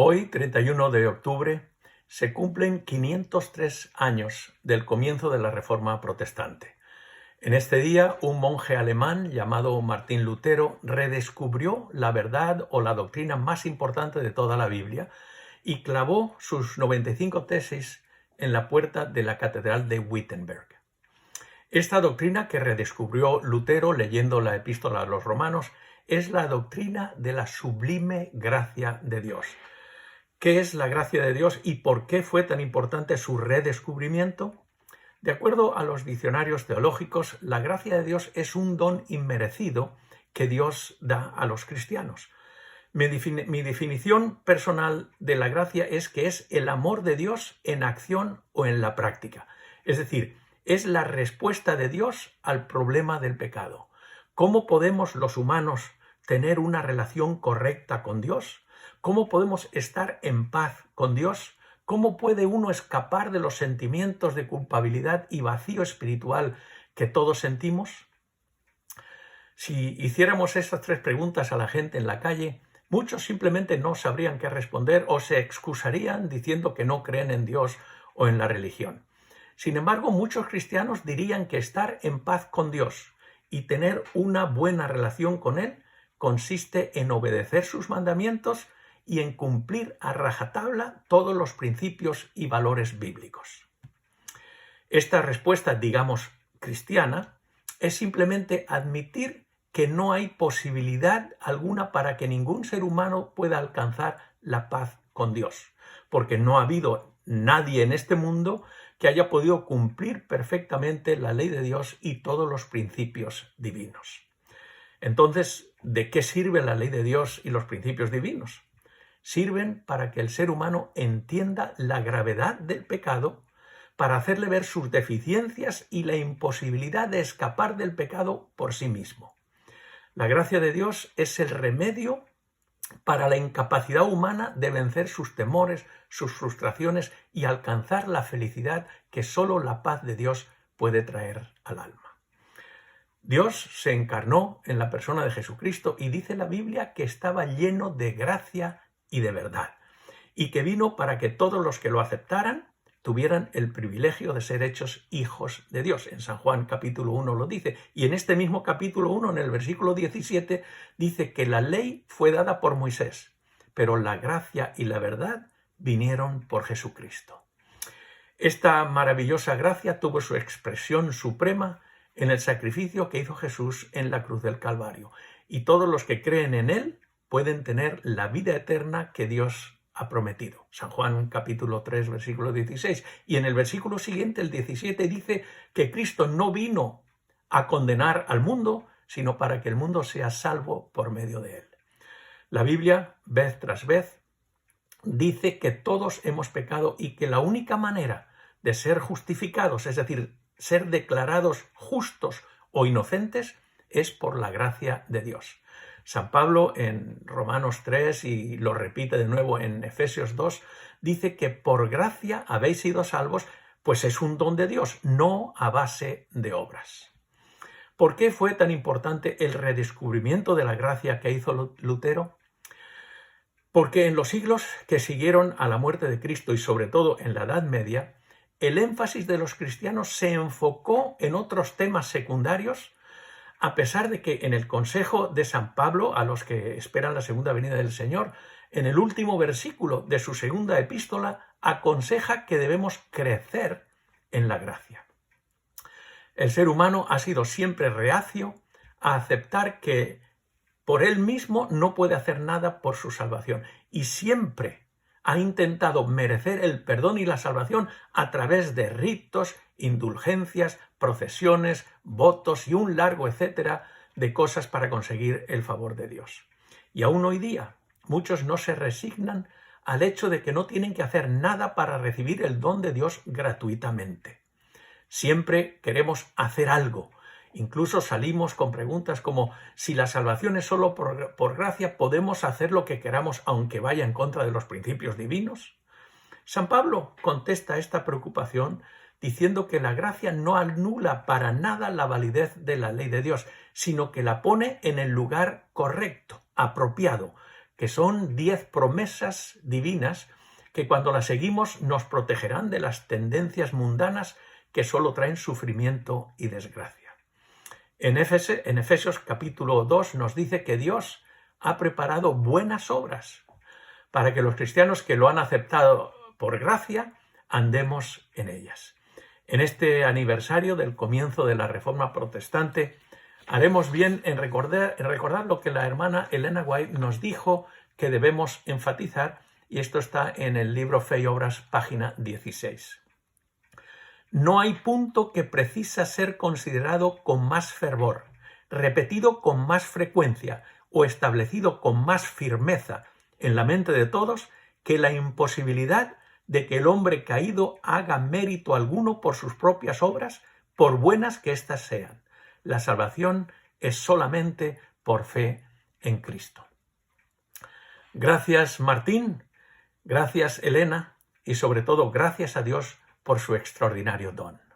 Hoy, 31 de octubre, se cumplen 503 años del comienzo de la Reforma Protestante. En este día, un monje alemán llamado Martín Lutero redescubrió la verdad o la doctrina más importante de toda la Biblia y clavó sus 95 tesis en la puerta de la Catedral de Wittenberg. Esta doctrina que redescubrió Lutero leyendo la Epístola a los Romanos es la doctrina de la sublime gracia de Dios. ¿Qué es la gracia de Dios y por qué fue tan importante su redescubrimiento? De acuerdo a los diccionarios teológicos, la gracia de Dios es un don inmerecido que Dios da a los cristianos. Mi definición personal de la gracia es que es el amor de Dios en acción o en la práctica. Es decir, es la respuesta de Dios al problema del pecado. ¿Cómo podemos los humanos tener una relación correcta con Dios? ¿Cómo podemos estar en paz con Dios? ¿Cómo puede uno escapar de los sentimientos de culpabilidad y vacío espiritual que todos sentimos? Si hiciéramos estas tres preguntas a la gente en la calle, muchos simplemente no sabrían qué responder o se excusarían diciendo que no creen en Dios o en la religión. Sin embargo, muchos cristianos dirían que estar en paz con Dios y tener una buena relación con Él consiste en obedecer sus mandamientos y en cumplir a rajatabla todos los principios y valores bíblicos. Esta respuesta, digamos, cristiana, es simplemente admitir que no hay posibilidad alguna para que ningún ser humano pueda alcanzar la paz con Dios, porque no ha habido nadie en este mundo que haya podido cumplir perfectamente la ley de Dios y todos los principios divinos. Entonces, ¿de qué sirve la ley de Dios y los principios divinos? Sirven para que el ser humano entienda la gravedad del pecado, para hacerle ver sus deficiencias y la imposibilidad de escapar del pecado por sí mismo. La gracia de Dios es el remedio para la incapacidad humana de vencer sus temores, sus frustraciones y alcanzar la felicidad que solo la paz de Dios puede traer al alma. Dios se encarnó en la persona de Jesucristo y dice la Biblia que estaba lleno de gracia y de verdad, y que vino para que todos los que lo aceptaran tuvieran el privilegio de ser hechos hijos de Dios. En San Juan capítulo 1 lo dice, y en este mismo capítulo 1, en el versículo 17, dice que la ley fue dada por Moisés, pero la gracia y la verdad vinieron por Jesucristo. Esta maravillosa gracia tuvo su expresión suprema en el sacrificio que hizo Jesús en la cruz del Calvario, y todos los que creen en Él pueden tener la vida eterna que Dios ha prometido. San Juan capítulo 3, versículo 16. Y en el versículo siguiente, el 17, dice que Cristo no vino a condenar al mundo, sino para que el mundo sea salvo por medio de él. La Biblia, vez tras vez, dice que todos hemos pecado y que la única manera de ser justificados, es decir, ser declarados justos o inocentes, es por la gracia de Dios. San Pablo en Romanos 3 y lo repite de nuevo en Efesios 2, dice que por gracia habéis sido salvos, pues es un don de Dios, no a base de obras. ¿Por qué fue tan importante el redescubrimiento de la gracia que hizo Lutero? Porque en los siglos que siguieron a la muerte de Cristo y sobre todo en la Edad Media, el énfasis de los cristianos se enfocó en otros temas secundarios, a pesar de que en el consejo de San Pablo, a los que esperan la segunda venida del Señor, en el último versículo de su segunda epístola, aconseja que debemos crecer en la gracia. El ser humano ha sido siempre reacio a aceptar que por él mismo no puede hacer nada por su salvación y siempre ha intentado merecer el perdón y la salvación a través de ritos, indulgencias, procesiones, votos y un largo etcétera de cosas para conseguir el favor de Dios. Y aún hoy día muchos no se resignan al hecho de que no tienen que hacer nada para recibir el don de Dios gratuitamente. Siempre queremos hacer algo. Incluso salimos con preguntas como si la salvación es solo por gracia, ¿podemos hacer lo que queramos aunque vaya en contra de los principios divinos? San Pablo contesta esta preocupación diciendo que la gracia no anula para nada la validez de la ley de Dios, sino que la pone en el lugar correcto, apropiado, que son 10 promesas divinas que cuando las seguimos nos protegerán de las tendencias mundanas que solo traen sufrimiento y desgracia. En Efesios capítulo 2 nos dice que Dios ha preparado buenas obras para que los cristianos que lo han aceptado por gracia andemos en ellas. En este aniversario del comienzo de la Reforma Protestante, haremos bien en recordar lo que la hermana Elena White nos dijo que debemos enfatizar, y esto está en el libro Fe y Obras, página 16. No hay punto que precisa ser considerado con más fervor, repetido con más frecuencia o establecido con más firmeza en la mente de todos que la imposibilidad de que el hombre caído haga mérito alguno por sus propias obras, por buenas que éstas sean. La salvación es solamente por fe en Cristo. Gracias, Martín, gracias, Elena, y sobre todo gracias a Dios por su extraordinario don.